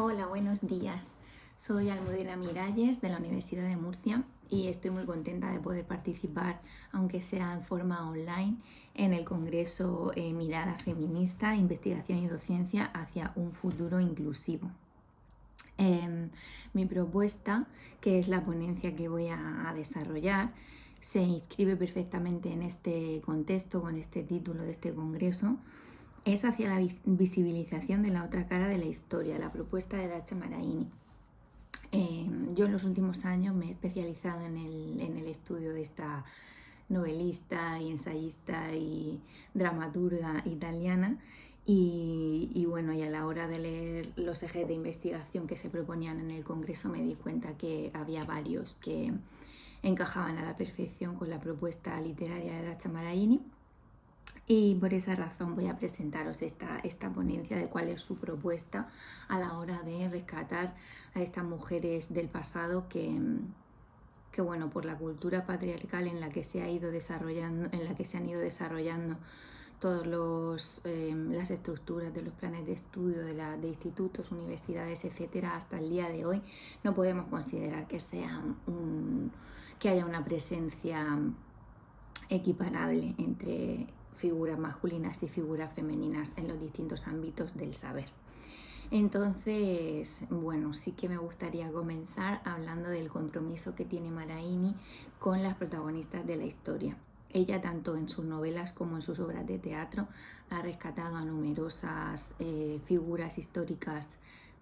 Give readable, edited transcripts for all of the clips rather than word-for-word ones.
Hola, buenos días. Soy Almudena Miralles de la Universidad de Murcia y estoy muy contenta de poder participar, aunque sea en forma online, en el Congreso Mirada Feminista, Investigación y Docencia hacia un futuro inclusivo. Mi propuesta, que es la ponencia que voy a desarrollar, se inscribe perfectamente en este contexto, con este título de este congreso. Es hacia la visibilización de la otra cara de la historia, la propuesta de Dacha Maraini. Yo en los últimos años me he especializado en el estudio de esta novelista y ensayista y dramaturga italiana y bueno, y a la hora de leer los ejes de investigación que se proponían en el Congreso me di cuenta que había varios que encajaban a la perfección con la propuesta literaria de Dacha Maraini. Y por esa razón voy a presentaros esta ponencia de cuál es su propuesta a la hora de rescatar a estas mujeres del pasado que bueno, por la cultura patriarcal en la que se ha ido desarrollando, en la que se han ido desarrollando todas las estructuras de los planes de estudio de institutos, universidades, etcétera, hasta el día de hoy, no podemos considerar que haya una presencia equiparable entre figuras masculinas y figuras femeninas en los distintos ámbitos del saber. Entonces, bueno, sí que me gustaría comenzar hablando del compromiso que tiene Maraini con las protagonistas de la historia. Ella, tanto en sus novelas como en sus obras de teatro, ha rescatado a numerosas figuras históricas,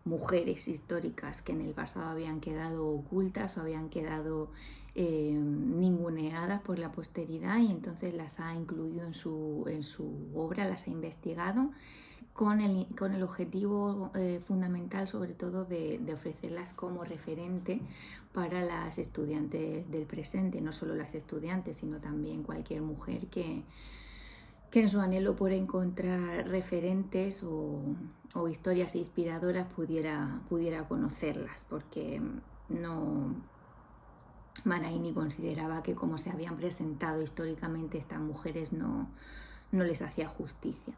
mujeres históricas que en el pasado habían quedado ocultas o habían quedado ninguneadas por la posteridad, y entonces las ha incluido en su obra, las ha investigado con el objetivo fundamental, sobre todo, de ofrecerlas como referente para las estudiantes del presente, no solo las estudiantes, sino también cualquier mujer que en su anhelo por encontrar referentes o historias inspiradoras pudiera conocerlas, porque Maraini consideraba que como se habían presentado históricamente estas mujeres no les hacía justicia.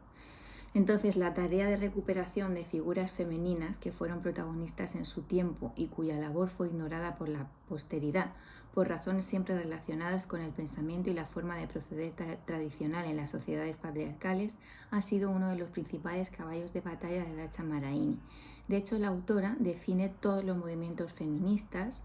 Entonces, la tarea de recuperación de figuras femeninas que fueron protagonistas en su tiempo y cuya labor fue ignorada por la posteridad por razones siempre relacionadas con el pensamiento y la forma de proceder tradicional en las sociedades patriarcales, ha sido uno de los principales caballos de batalla de Dacha Maraini. De hecho, la autora define todos los movimientos feministas,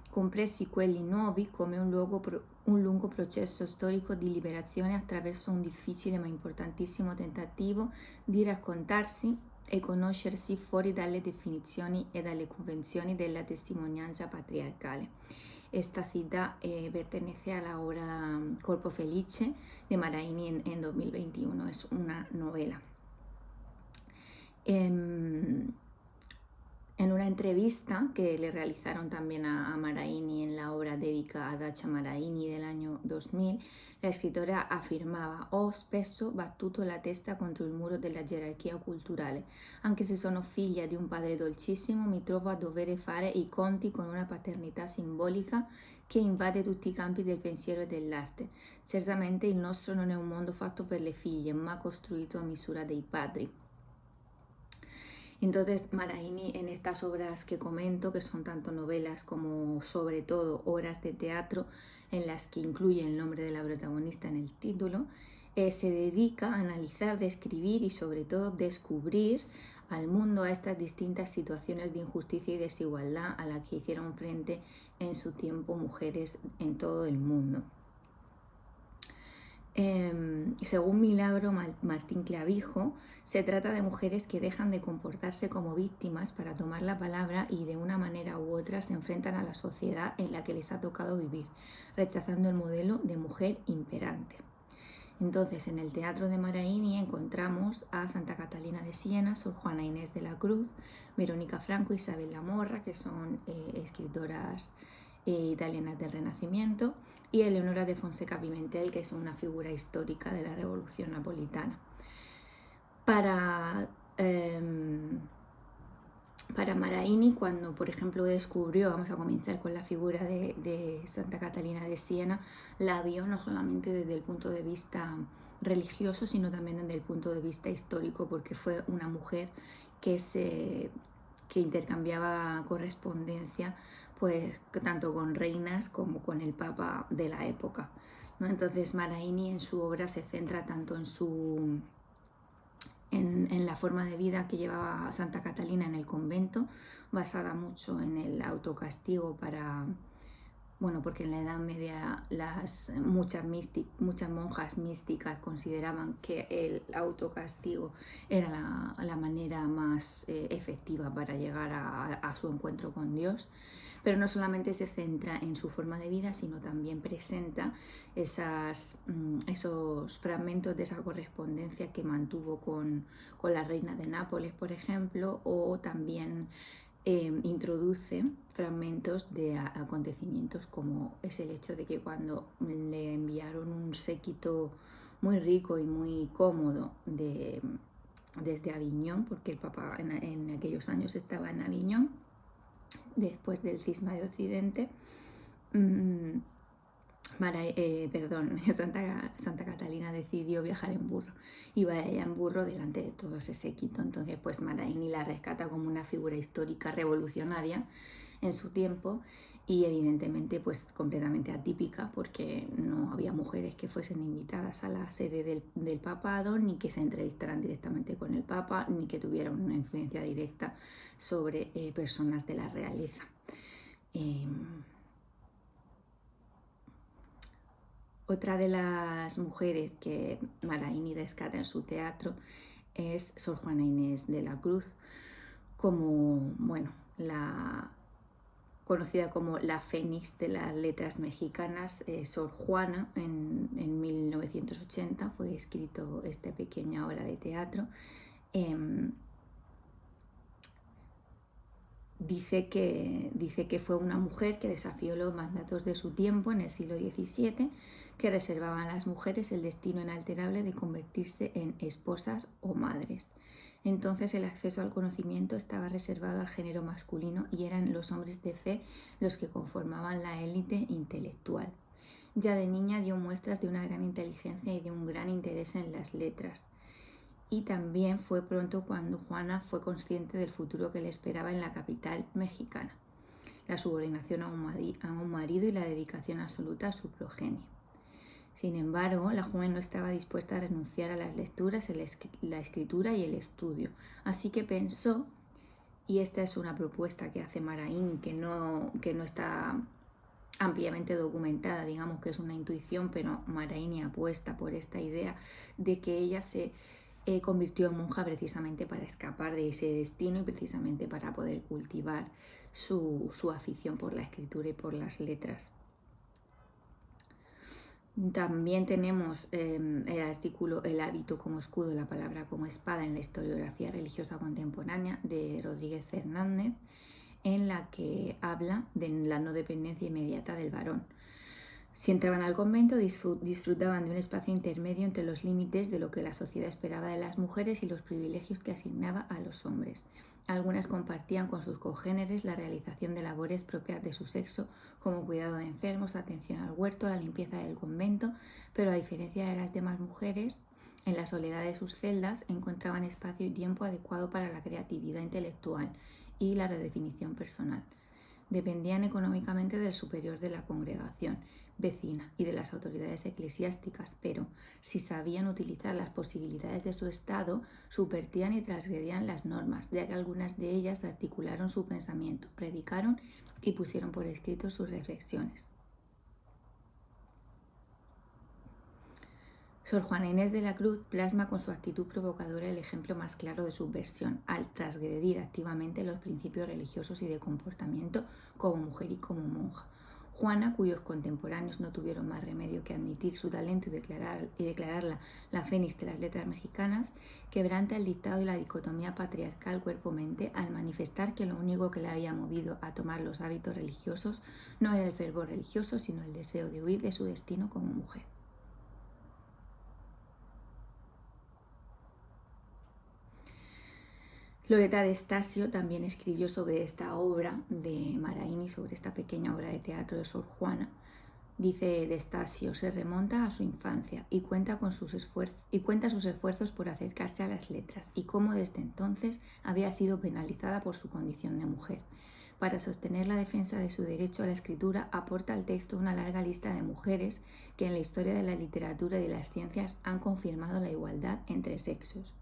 compresi quelli nuovi, come un lungo processo storico di liberazione attraverso un difficile ma importantissimo tentativo di raccontarsi e conoscersi fuori dalle definizioni e dalle convenzioni della testimonianza patriarcale. Esta cita pertenece a la obra Corpo Felice de Maraini en 2021, es una novela. En una entrevista que le realizaron también a Maraini en la obra dedicada a Dacha Maraini del año 2000, la escritora afirmava: «Ho spesso battuto la testa contro il muro della gerarchia culturale. Anche se sono figlia di un padre dolcissimo, mi trovo a dover fare i conti con una paternità simbolica che invade tutti i campi del pensiero e dell'arte. Certamente il nostro non è un mondo fatto per le figlie, ma costruito a misura dei padri». Entonces, Maraini, en estas obras que comento, que son tanto novelas como sobre todo obras de teatro en las que incluye el nombre de la protagonista en el título, se dedica a analizar, describir y sobre todo descubrir al mundo a estas distintas situaciones de injusticia y desigualdad a las que hicieron frente en su tiempo mujeres en todo el mundo. Según Milagro Martín Clavijo, se trata de mujeres que dejan de comportarse como víctimas para tomar la palabra y de una manera u otra se enfrentan a la sociedad en la que les ha tocado vivir, rechazando el modelo de mujer imperante. Entonces, en el teatro de Maraini encontramos a Santa Catalina de Siena, Sor Juana Inés de la Cruz, Verónica Franco, Isabel Lamorra, que son escritoras italianas del Renacimiento, y Eleonora de Fonseca Pimentel, que es una figura histórica de la Revolución Napolitana. Para Maraini, cuando por ejemplo descubrió, vamos a comenzar con la figura de Santa Catalina de Siena, la vio no solamente desde el punto de vista religioso, sino también desde el punto de vista histórico, porque fue una mujer que se que intercambiaba correspondencia pues tanto con reinas como con el papa de la época, ¿no? Entonces Maraini en su obra se centra tanto en la forma de vida que llevaba Santa Catalina en el convento, basada mucho en el autocastigo bueno, porque en la Edad Media muchas monjas místicas consideraban que el autocastigo era la manera más efectiva para llegar a su encuentro con Dios. Pero no solamente se centra en su forma de vida, sino también presenta esos fragmentos de esa correspondencia que mantuvo con la reina de Nápoles, por ejemplo, o también introduce fragmentos de acontecimientos, como es el hecho de que cuando le enviaron un séquito muy rico y muy cómodo desde Aviñón, porque el Papa en aquellos años estaba en Aviñón, después del cisma de Occidente, Santa Catalina decidió viajar en burro. Iba ella en burro delante de todo ese séquito. Entonces, pues Maraini la rescata como una figura histórica revolucionaria en su tiempo y evidentemente pues completamente atípica, porque no había mujeres que fuesen invitadas a la sede del papado, ni que se entrevistaran directamente con el papa, ni que tuvieran una influencia directa sobre personas de la realeza. Otra de las mujeres que Maraini rescata en su teatro es Sor Juana Inés de la Cruz, como, bueno, conocida como la Fénix de las letras mexicanas. Sor Juana, en 1980 fue escrito esta pequeña obra de teatro. Dice que fue una mujer que desafió los mandatos de su tiempo en el siglo XVII, que reservaban a las mujeres el destino inalterable de convertirse en esposas o madres. Entonces el acceso al conocimiento estaba reservado al género masculino y eran los hombres de fe los que conformaban la élite intelectual. Ya de niña dio muestras de una gran inteligencia y de un gran interés en las letras. Y también fue pronto cuando Juana fue consciente del futuro que le esperaba en la capital mexicana: la subordinación a un marido y la dedicación absoluta a su progenie. Sin embargo, la joven no estaba dispuesta a renunciar a las lecturas, la escritura y el estudio, así que pensó, y esta es una propuesta que hace Maraini, que no está ampliamente documentada, digamos que es una intuición, pero Maraini apuesta por esta idea de que ella se convirtió en monja precisamente para escapar de ese destino y precisamente para poder cultivar su afición por la escritura y por las letras. También tenemos el artículo El hábito como escudo, la palabra como espada en la historiografía religiosa contemporánea, de Rodríguez Fernández, en la que habla de la no dependencia inmediata del varón. Si entraban al convento, disfrutaban de un espacio intermedio entre los límites de lo que la sociedad esperaba de las mujeres y los privilegios que asignaba a los hombres. Algunas compartían con sus congéneres la realización de labores propias de su sexo, como cuidado de enfermos, atención al huerto, la limpieza del convento, pero a diferencia de las demás mujeres, en la soledad de sus celdas encontraban espacio y tiempo adecuado para la creatividad intelectual y la redefinición personal. Dependían económicamente del superior de la congregación vecina y de las autoridades eclesiásticas, pero si sabían utilizar las posibilidades de su estado, subvertían y transgredían las normas, ya que algunas de ellas articularon su pensamiento, predicaron y pusieron por escrito sus reflexiones. Sor Juana Inés de la Cruz plasma con su actitud provocadora el ejemplo más claro de subversión, al transgredir activamente los principios religiosos y de comportamiento como mujer y como monja. Juana, cuyos contemporáneos no tuvieron más remedio que admitir su talento y declararla la fénix de las letras mexicanas, quebranta el dictado y la dicotomía patriarcal cuerpo-mente al manifestar que lo único que la había movido a tomar los hábitos religiosos no era el fervor religioso, sino el deseo de huir de su destino como mujer. Loretta de Stasio también escribió sobre esta obra de Maraini, sobre esta pequeña obra de teatro de Sor Juana, Dice de Stasio, se remonta a su infancia y cuenta sus esfuerzos por acercarse a las letras y cómo desde entonces había sido penalizada por su condición de mujer. Para sostener la defensa de su derecho a la escritura, aporta al texto una larga lista de mujeres que en la historia de la literatura y de las ciencias han confirmado la igualdad entre sexos.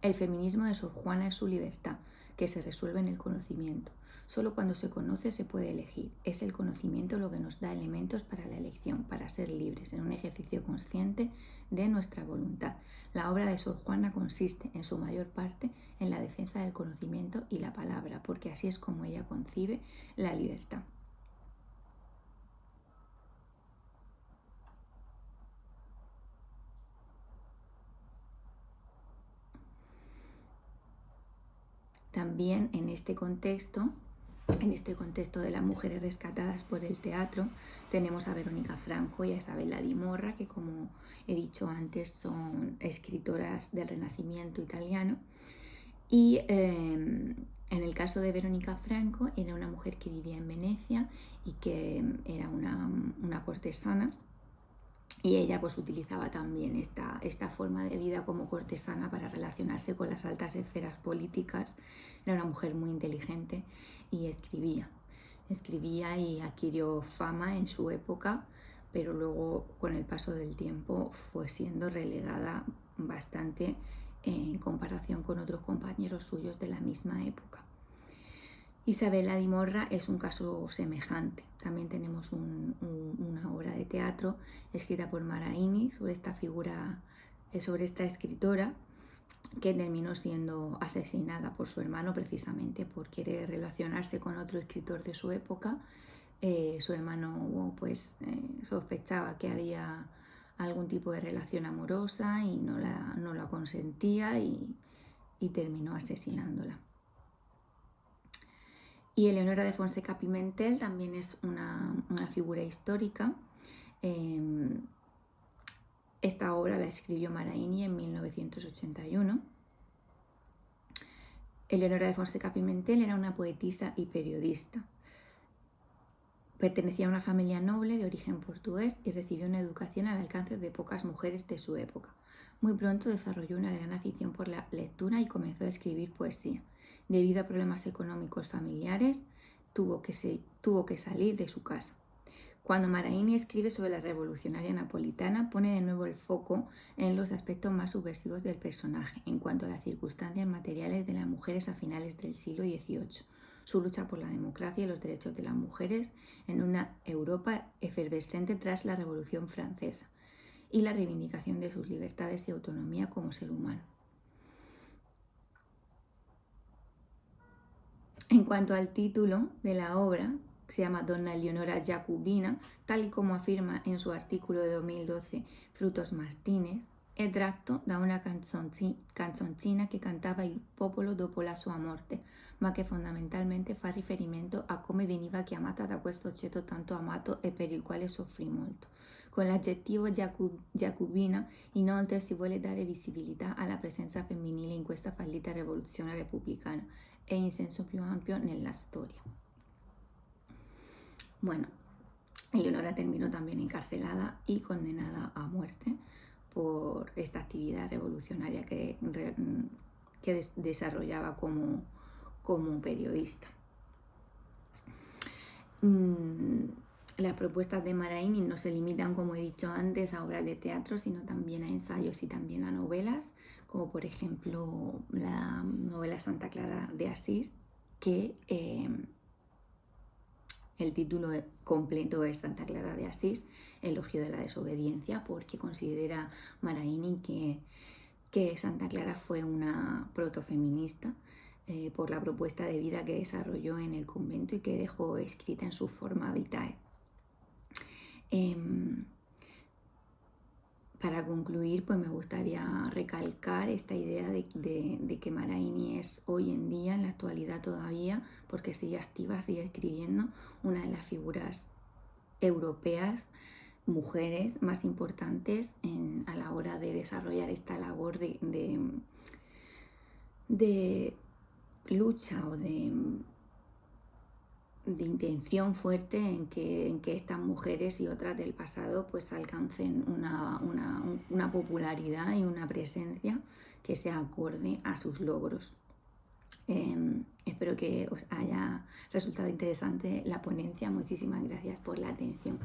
El feminismo de Sor Juana es su libertad, que se resuelve en el conocimiento. Solo cuando se conoce se puede elegir. Es el conocimiento lo que nos da elementos para la elección, para ser libres, en un ejercicio consciente de nuestra voluntad. La obra de Sor Juana consiste, en su mayor parte, en la defensa del conocimiento y la palabra, porque así es como ella concibe la libertad. También en este contexto de las mujeres rescatadas por el teatro, tenemos a Verónica Franco y a Isabella Di Morra, que como he dicho antes son escritoras del Renacimiento italiano. Y en el caso de Verónica Franco, era una mujer que vivía en Venecia y que era una cortesana. Y ella pues utilizaba también esta forma de vida como cortesana para relacionarse con las altas esferas políticas. Era una mujer muy inteligente y escribía y adquirió fama en su época, pero luego con el paso del tiempo fue siendo relegada bastante en comparación con otros compañeros suyos de la misma época. Isabella Di Morra es un caso semejante. También tenemos una obra de teatro escrita por Maraini sobre esta figura, sobre esta escritora que terminó siendo asesinada por su hermano precisamente por querer relacionarse con otro escritor de su época. Su hermano sospechaba que había algún tipo de relación amorosa y no la consentía y terminó asesinándola. Y Eleonora de Fonseca Pimentel también es una figura histórica. Esta obra la escribió Maraini en 1981. Eleonora de Fonseca Pimentel era una poetisa y periodista. Pertenecía a una familia noble de origen portugués y recibió una educación al alcance de pocas mujeres de su época. Muy pronto desarrolló una gran afición por la lectura y comenzó a escribir poesía. Debido a problemas económicos familiares, tuvo que salir de su casa. Cuando Maraini escribe sobre la revolucionaria napolitana, pone de nuevo el foco en los aspectos más subversivos del personaje, en cuanto a las circunstancias materiales de las mujeres a finales del siglo XVIII, su lucha por la democracia y los derechos de las mujeres en una Europa efervescente tras la Revolución Francesa, y la reivindicación de sus libertades y autonomía como ser humano. En cuanto al título de la obra, que se llama Donna Eleonora Jacobina, tal y como afirma en su artículo de 2012 Frutos Martínez, è tratto da una canzoncina che cantava il popolo dopo la sua morte, ma che fondamentalmente fa riferimento a come veniva chiamata da questo ceto tanto amato e per il quale soffrì molto. Con l'aggettivo Jacobina, inoltre, si vuole dare visibilità alla presenza femminile in questa fallita rivoluzione repubblicana e in senso più ampio nella storia. Bueno, Eleonora terminó también encarcelada y condenada a muerte por esta actividad revolucionaria que desarrollaba como periodista. Las propuestas de Maraini no se limitan, como he dicho antes, a obras de teatro, sino también a ensayos y también a novelas, como por ejemplo la novela Santa Clara de Asís, que el título completo es Santa Clara de Asís, elogio de la desobediencia, porque considera Maraini que Santa Clara fue una protofeminista por la propuesta de vida que desarrolló en el convento y que dejó escrita en su forma vitae. Para concluir, pues me gustaría recalcar esta idea de que Maraini es hoy en día, en la actualidad todavía, porque sigue activa, sigue escribiendo, una de las figuras europeas, mujeres más importantes a la hora de desarrollar esta labor de lucha o de de intención fuerte en que estas mujeres y otras del pasado pues alcancen una popularidad y una presencia que sea acorde a sus logros. Espero que os haya resultado interesante la ponencia. Muchísimas gracias por la atención.